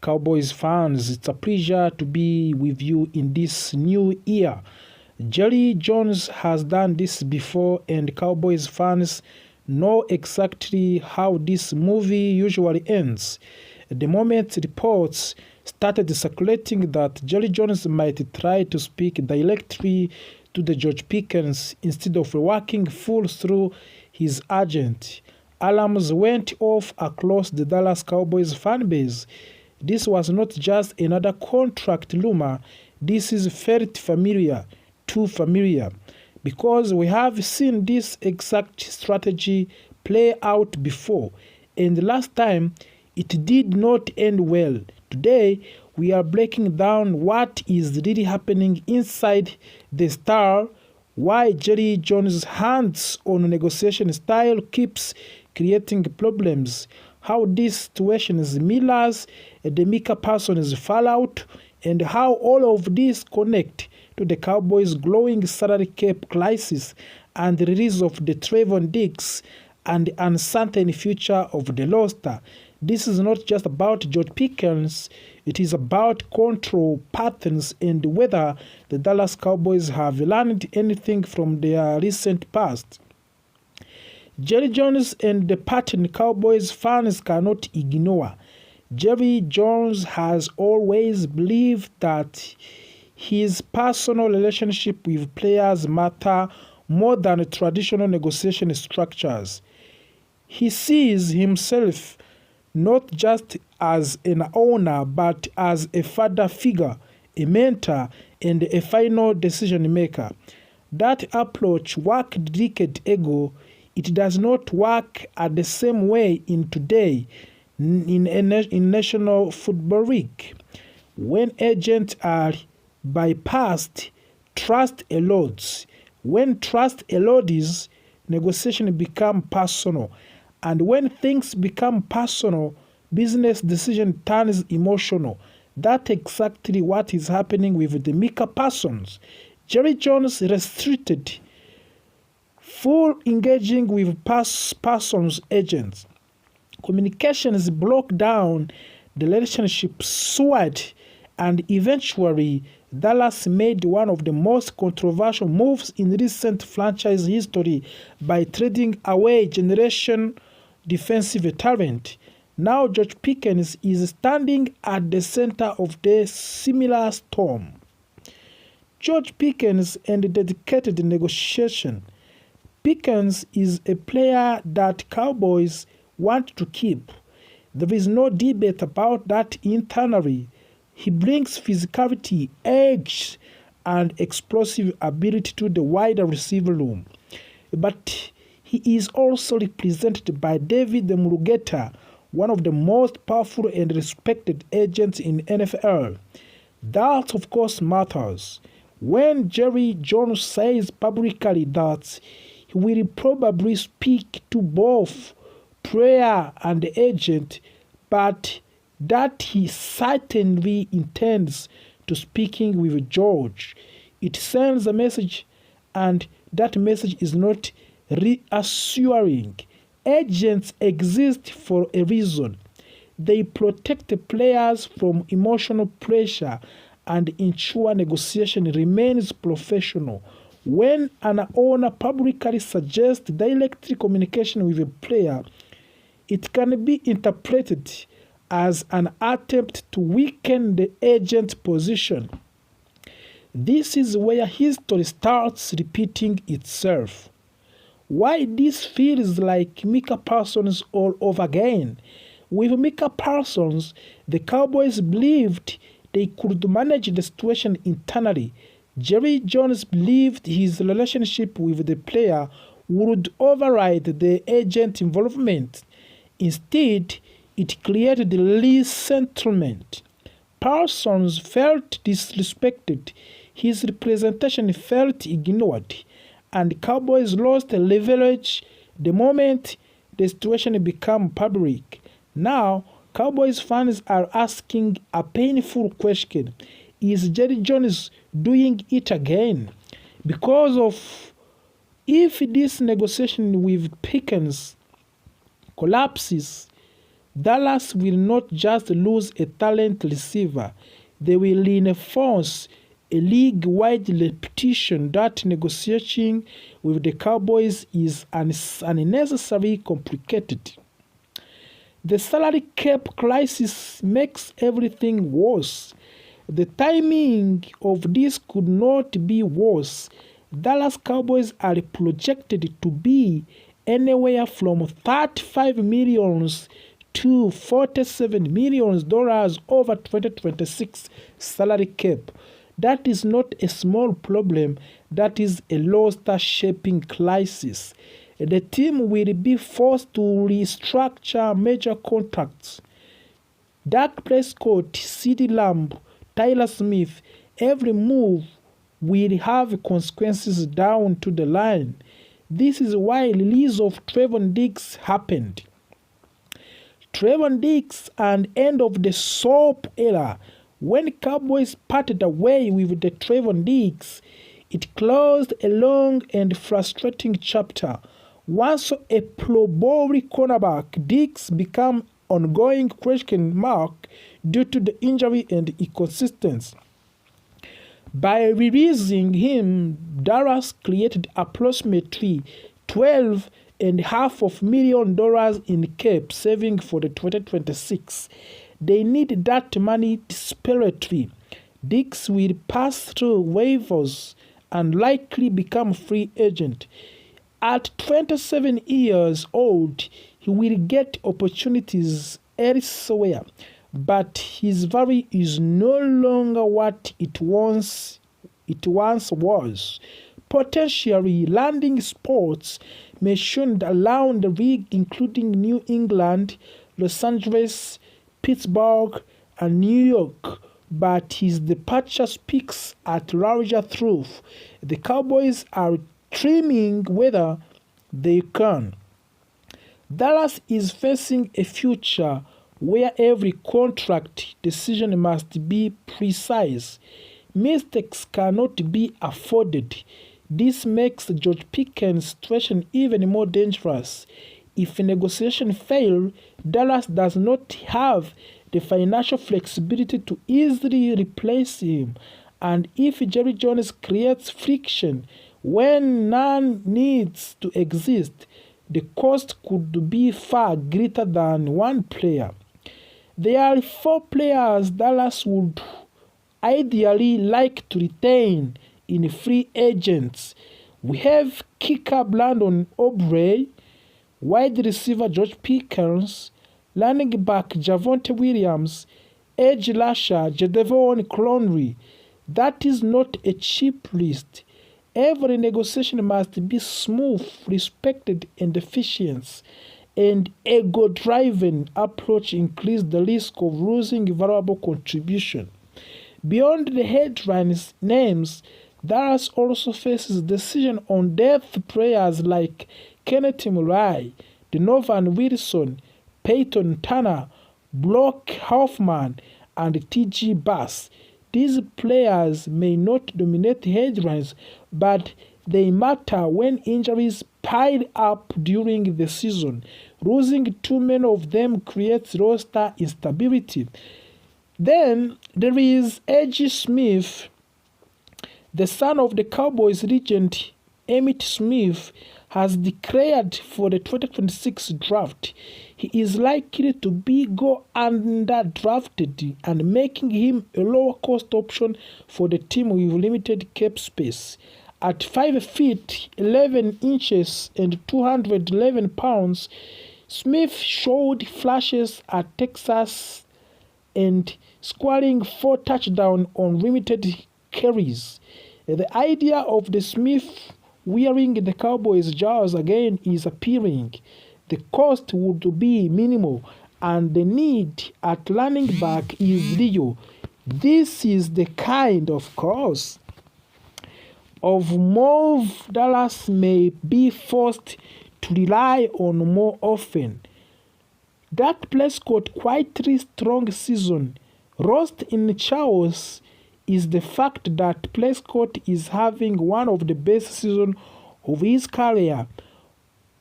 Cowboys fans, it's a pleasure to be with you in this new year. Jerry Jones has done this before, and Cowboys fans know exactly how this movie usually ends. The moment reports started circulating that Jerry Jones might try to speak directly to the George Pickens instead of working full through his agent, alarms went off across the Dallas Cowboys fan base. This was not just another contract rumor. This is felt familiar, too familiar, because we have seen this exact strategy play out before, and last time it did not end well. Today, we are breaking down what is really happening inside the star, why Jerry Jones' hands-on negotiation style keeps creating problems, how this situation mirrors the Micah Parsons fallout, and how all of this connect to the Cowboys' growing salary cap crisis and the release of the Trayvon Diggs and the uncertain future of the roster. This is not just about George Pickens, it is about control patterns and whether the Dallas Cowboys have learned anything from their recent past. Jerry Jones and the pattern Cowboys fans cannot ignore. Jerry Jones has always believed that his personal relationship with players matter more than traditional negotiation structures. He sees himself not just as an owner but as a father figure, a mentor, and a final decision maker. That approach worked decades ago. It does not work at the same way in today in National Football League. When agents are bypassed, trust erodes. When trust erodes, negotiation become personal. And when things become personal, business decision turns emotional. That's exactly what is happening with the Micah Parsons. Jerry Jones restricted full engaging with Parsons agents. Communications broke down, the relationship soured, and eventually Dallas made one of the most controversial moves in recent franchise history by trading away generation defensive talent. Now George Pickens is standing at the center of the similar storm. George Pickens and the dedicated negotiation. Pickens is a player that Cowboys want to keep. There is no debate about that internally. He brings physicality, edge, and explosive ability to the wider receiver room. But he is also represented by David Murugeta, one of the most powerful and respected agents in NFL. That, of course, matters. When Jerry Jones says publicly that he will probably speak to both player and agent, but that he certainly intends to speaking with George, it sends a message, and that message is not reassuring. Agents exist for a reason. They protect the players from emotional pressure and ensure negotiation remains professional. When an owner publicly suggests direct communication with a player, it can be interpreted as an attempt to weaken the agent's position. This is where history starts repeating itself. Why this feels like Micah Parsons all over again? With Micah Parsons, the Cowboys believed they could manage the situation internally. Jerry Jones believed his relationship with the player would override the agent involvement. Instead, it created resentment. Parsons felt disrespected, his representation felt ignored, and Cowboys lost leverage the moment the situation became public. Now, Cowboys fans are asking a painful question. Is Jerry Jones doing it again? Because of if this negotiation with Pickens collapses, Dallas will not just lose a talent receiver, they will reinforce a league-wide reputation that negotiating with the Cowboys is unnecessarily complicated. The salary cap crisis makes everything worse. The timing of this could not be worse. Dallas Cowboys are projected to be anywhere from $35 million to $47 million over 2026 salary cap. That is not a small problem, that is a roster-shaping crisis. The team will be forced to restructure major contracts. Dak Prescott, CeeDee Lamb, Tyler Smith, every move will have consequences down to the line. This is why release of Trevon Diggs happened. Trevon Diggs and end of the soap era. When Cowboys parted away with the Trevon Diggs, it closed a long and frustrating chapter. Once a Pro Bowl cornerback, Diggs became ongoing question mark due to the injury and inconsistency. By releasing him, Dallas created approximately $12.5 million in cap saving for the 2026. They need that money desperately. Diggs will pass through waivers and likely become free agent. At 27 years old, he will get opportunities elsewhere, but his value is no longer what it once was. Potentially landing spots mentioned around the league, including New England, Los Angeles, Pittsburgh, and New York, but his departure speaks at larger truth. The Cowboys are trimming whether they can. Dallas is facing a future where every contract decision must be precise. Mistakes cannot be afforded. This makes George Pickens' situation even more dangerous. If negotiations fail, Dallas does not have the financial flexibility to easily replace him. And if Jerry Jones creates friction when none needs to exist, the cost could be far greater than one player. There are 4 players Dallas would ideally like to retain in free agents. We have kicker Brandon Aubrey, wide receiver George Pickens, running back Javonte Williams, edge rusher Jadeveon Clowney. That is not a cheap list. Every negotiation must be smooth, respected, and efficient. And ego-driven approach increases the risk of losing valuable contribution. Beyond the headlines names, Dallas also faces decision on depth players like Kenneth Murray, Donovan Wilson, Peyton Turner, Brock Hoffman, and T.G. Bass. These players may not dominate headlines, but they matter when injuries pile up during the season. Losing too many of them creates roster instability. Then there is A.J. Smith, the son of the Cowboys legend Emmitt Smith, has declared for the 2026 draft. He is likely to be underdrafted and making him a lower cost option for the team with limited cap space. At 5 feet 11 inches and 211 pounds, Smith showed flashes at Texas and scoring 4 touchdowns on limited carries. The idea of the Smith wearing the Cowboys' jersey again is appealing. The cost would be minimal and the need at running back is real. This is the kind of cost of move Dallas may be forced to rely on more often. Dak Prescott quietly strong season. Lost in chaos is the fact that Prescott is having one of the best seasons of his career.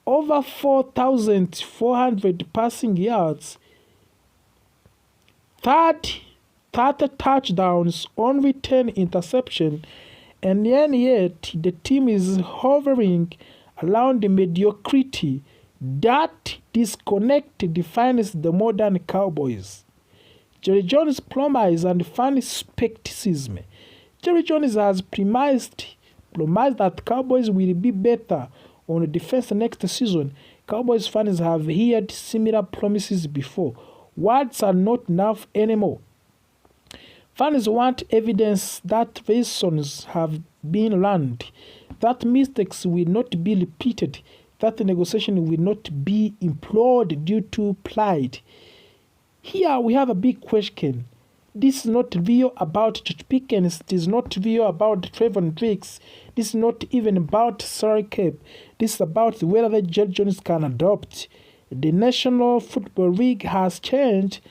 Over 4,400 passing yards, 30 touchdowns, only 10 interception, and yet the team is hovering around mediocrity. That disconnect defines the modern Cowboys. Jerry Jones' promise and fan skepticism. Jerry Jones has promised that Cowboys will be better on defense next season. Cowboys fans have heard similar promises before. Words are not enough anymore. Fans want evidence that lessons have been learned, that mistakes will not be repeated, that negotiation will not be implored due to pride. Here we have a big question. This is not video about Pickens. It is not video about Trevor Diggs. This is not even about salary cap. This is about whether Jerry Jones can adopt. The National Football League has changed.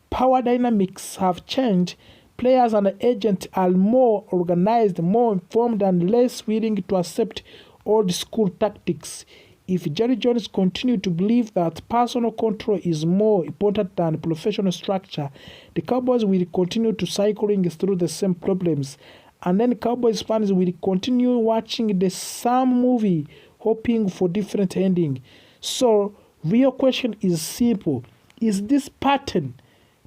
Power dynamics have changed. Players and agents are more organized, more informed, and less willing to accept old school tactics. If Jerry Jones continues to believe that personal control is more important than professional structure, the Cowboys will continue to cycling through the same problems. And then Cowboys fans will continue watching the same movie, hoping for different ending. So, real question is simple. Is this pattern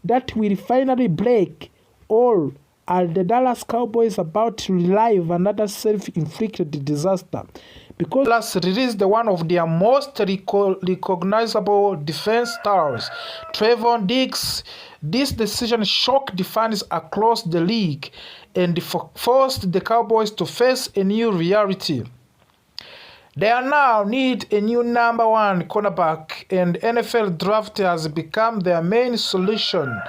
that will finally break, or are the Dallas Cowboys about to relive another self-inflicted disaster? Because Dallas released one of their most recognizable defense stars, Trevor Diggs. This decision shocked the fans across the league and forced the Cowboys to face a new reality. They now need a new number one cornerback, and NFL draft has become their main solution.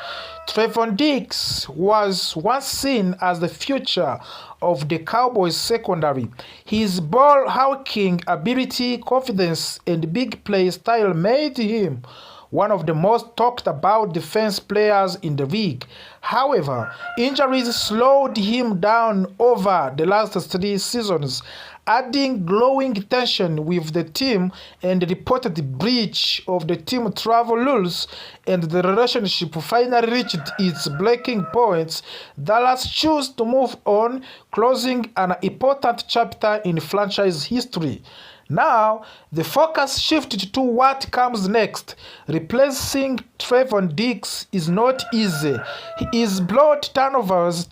Trevor Diggs was once seen as the future of the Cowboys secondary. His ball-hawking ability, confidence, and big play style made him one of the most talked about defense players in the league. However, injuries slowed him down over the last 3 seasons, adding growing tension with the team and reported breach of the team travel rules, and the relationship finally reached its breaking point. Dallas chose to move on, closing an important chapter in franchise history. Now, the focus shifted to what comes next. Replacing Trevor Diggs is not easy. He is brought turnovers,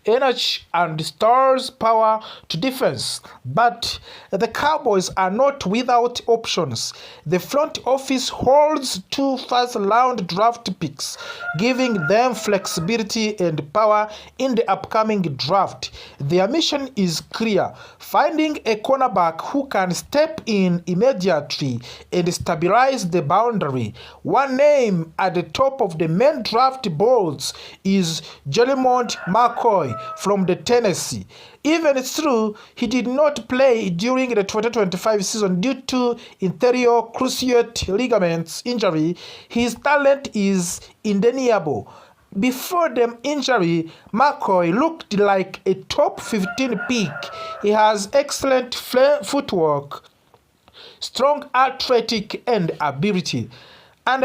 energy, and stars power to defense. But the Cowboys are not without options. The front office holds 2 first-round draft picks, giving them flexibility and power in the upcoming draft. Their mission is clear: finding a cornerback who can step in immediately and stabilize the boundary. One name at the top of the main draft boards is Jeremiah McCoy from the Tennessee. Even though he did not play during the 2025 season due to anterior cruciate ligaments injury, his talent is undeniable. Before the injury, McCoy looked like a top 15 pick. He has excellent footwork, strong athletic and ability, and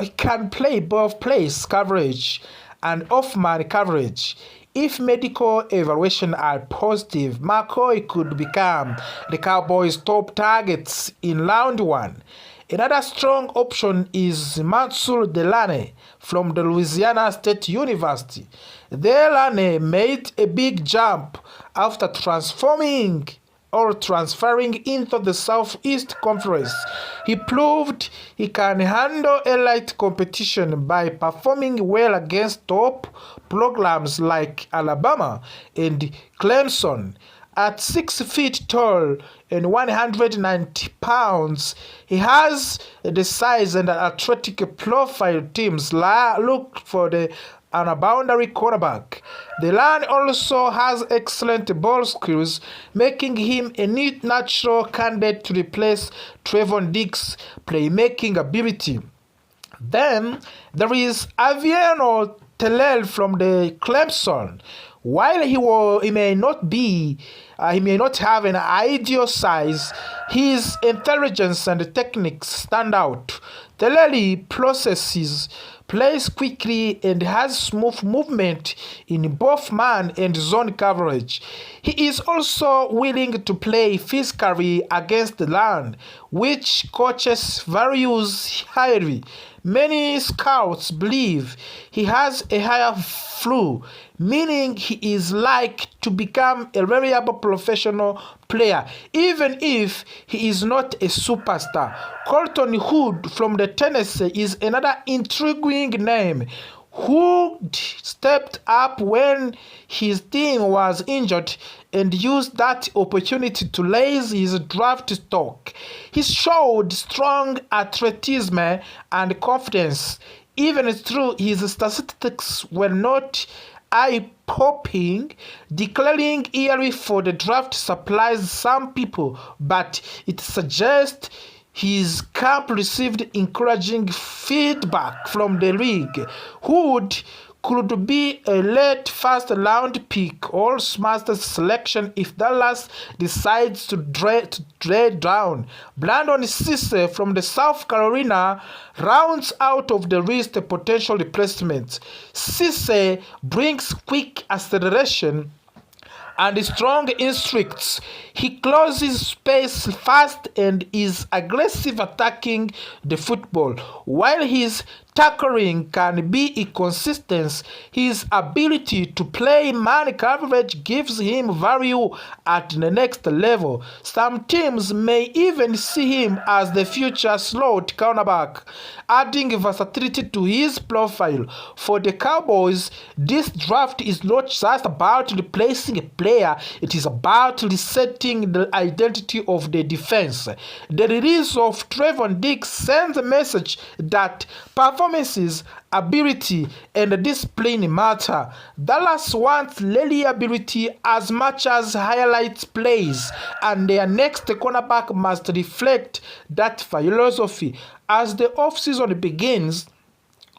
he can play both place coverage and off-man coverage. If medical evaluations are positive, McCoy could become the Cowboys' top targets in round 1. Another strong option is Mansour Delane from the Louisiana State University. Delane made a big jump after transferring into the Southeast Conference. He proved he can handle elite competition by performing well against top programs like Alabama and Clemson. At 6 feet tall and 190 pounds, he has the size and athletic profile teams look for the boundary cornerback. The line also has excellent ball skills, making him a neat natural candidate to replace Trevor Diggs' playmaking ability. Then there is Aviano Tellel from the Clemson. While he may not have an ideal size, his intelligence and techniques stand out. Tellel plays quickly, and has smooth movement in both man and zone coverage. He is also willing to play physically against the run, which coaches values highly. Many scouts believe he has a higher floor, meaning he is like to become a reliable professional player, even if he is not a superstar. Colton Hood from the Tennessee is another intriguing name. Hood stepped up when his team was injured and used that opportunity to raise his draft stock. He showed strong athleticism and confidence, even though his statistics were not eye-popping. Declaring early for the draft surprised some people, but it suggests his camp received encouraging feedback from the league. Hood could be a late first-round pick or Masters selection if Dallas decides to trade down. Brandon Cisse from the South Carolina rounds out of the list a potential replacement. Cisse brings quick acceleration and strong instincts. He closes space fast and is aggressive attacking the football. While his tackling can be inconsistent, his ability to play man coverage gives him value at the next level. Some teams may even see him as the future slot cornerback, adding versatility to his profile. For the Cowboys, this draft is not just about replacing a player, it is about resetting the identity of the defense. The release of Trevon Diggs sends a message that performances, ability, and discipline matter. Dallas wants reliability as much as highlight plays, and their next cornerback must reflect that philosophy. As the offseason begins,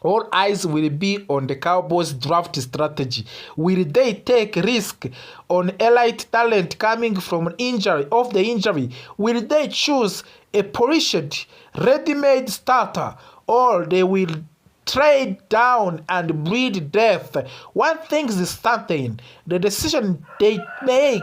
all eyes will be on the Cowboys' draft strategy. Will they take risk on elite talent coming from off the injury? Will they choose a polished, ready-made starter, or they will trade down and breed depth? One thing is certain: the decision they make,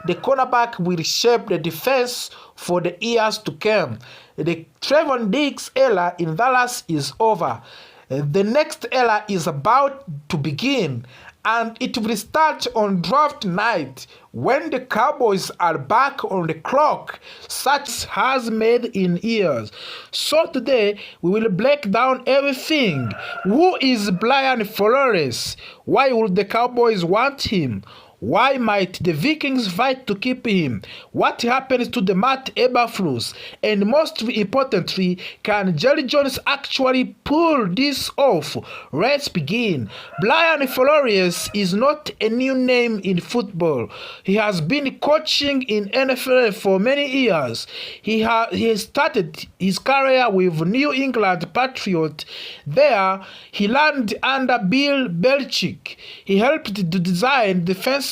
the cornerback will shape the defense for the years to come. The Trevon Diggs era in Dallas is over. The next era is about to begin, and it will start on draft night when the Cowboys are back on the clock, such has made in years. So today we will break down everything. Who is Brian Flores? Why would the Cowboys want him? Why might the Vikings fight to keep him? What happens to the Matt Eberflus? And most importantly, can Jerry Jones actually pull this off? Let's begin. Brian Flores is not a new name in football. He has been coaching in NFL for many years. He started his career with New England Patriots. There, he learned under Bill Belichick. He helped to design defenses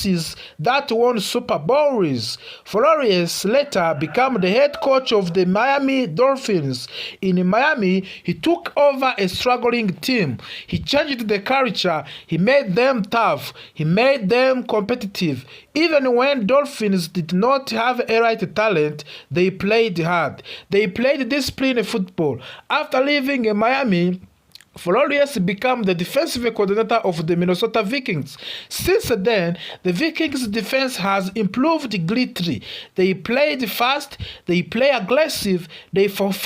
that won Super Bowls. Flores later became the head coach of the Miami Dolphins. In Miami, he took over a struggling team. He changed the culture. He made them tough. He made them competitive. Even when Dolphins did not have a right talent, they played hard. They played disciplined football. After leaving Miami, Flores became the defensive coordinator of the Minnesota Vikings. Since then, the Vikings' defense has improved greatly. They played fast, they play aggressive, they confuse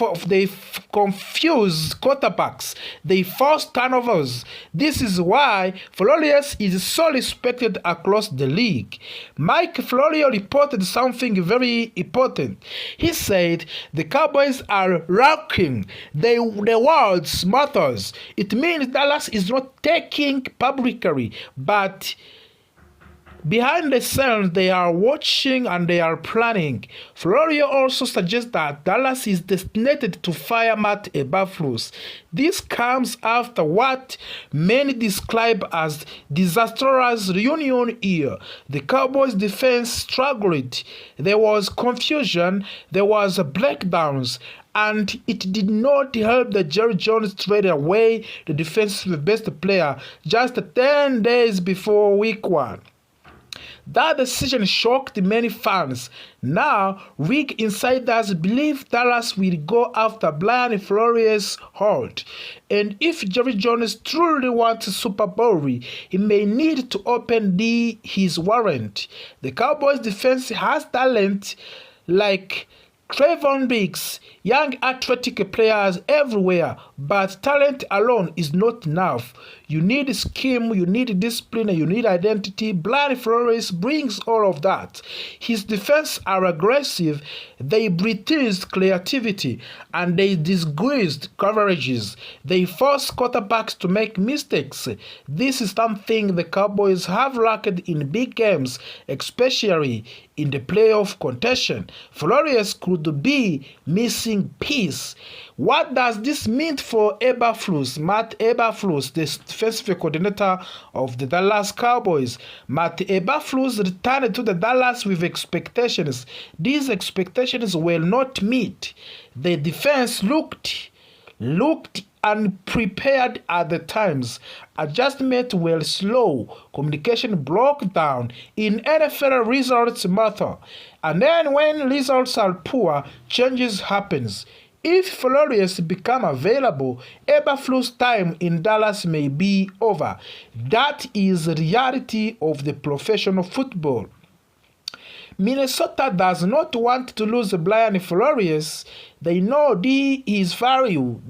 quarterbacks, they force turnovers. This is why Flores is so respected across the league. Mike Florio reported something very important. He said the Cowboys are rocking. The words matters. It means Dallas is not taking publicly, but behind the scenes, they are watching and they are planning. Florio also suggests that Dallas is destined to fire Matt Eberflus. This comes after what many describe as disastrous reunion year. The Cowboys' defense struggled. There was confusion, there was breakdowns, and it did not help that Jerry Jones traded away the defensive best player just 10 days before week 1. That decision shocked many fans. Now, weak insiders believe Dallas will go after Brian Flores' hold. And if Jerry Jones truly wants a Super Bowl, he may need to open his warrant. The Cowboys defense has talent like Trayvon Diggs, young athletic players everywhere, but talent alone is not enough. You need scheme, you need discipline, you need identity. Brian Flores brings all of that. His defense are aggressive, they breathe creativity, and they disguise coverages. They force quarterbacks to make mistakes. This is something the Cowboys have lacked in big games, especially in the playoff contention. Flores could be missing piece. What does this mean for Matt Eberflus, the defensive coordinator of the Dallas Cowboys? Matt Eberflus returned to the Dallas with expectations. These expectations were not met. The defense looked unprepared at the times. Adjustments were slow. Communication broke down. In NFL, results matter. And then when results are poor, changes happens. If Flores become available, Eberflus' time in Dallas may be over. That is the reality of the professional football. Minnesota does not want to lose Brian Flores. They know his value.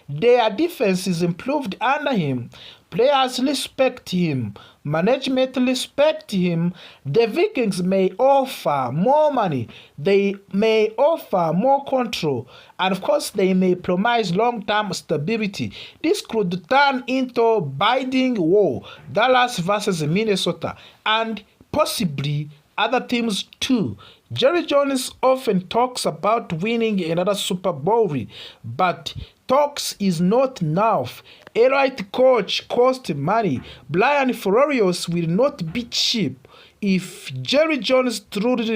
Their defense is improved under him. Players respect him. Management respect him. The Vikings may offer more money. They may offer more control. And of course, they may promise long-term stability. This could turn into bidding war. Dallas versus Minnesota. And possibly other teams too. Jerry Jones often talks about winning another Super Bowl, but talks is not enough. A right coach costs money. Brian Flores will not be cheap. If Jerry Jones truly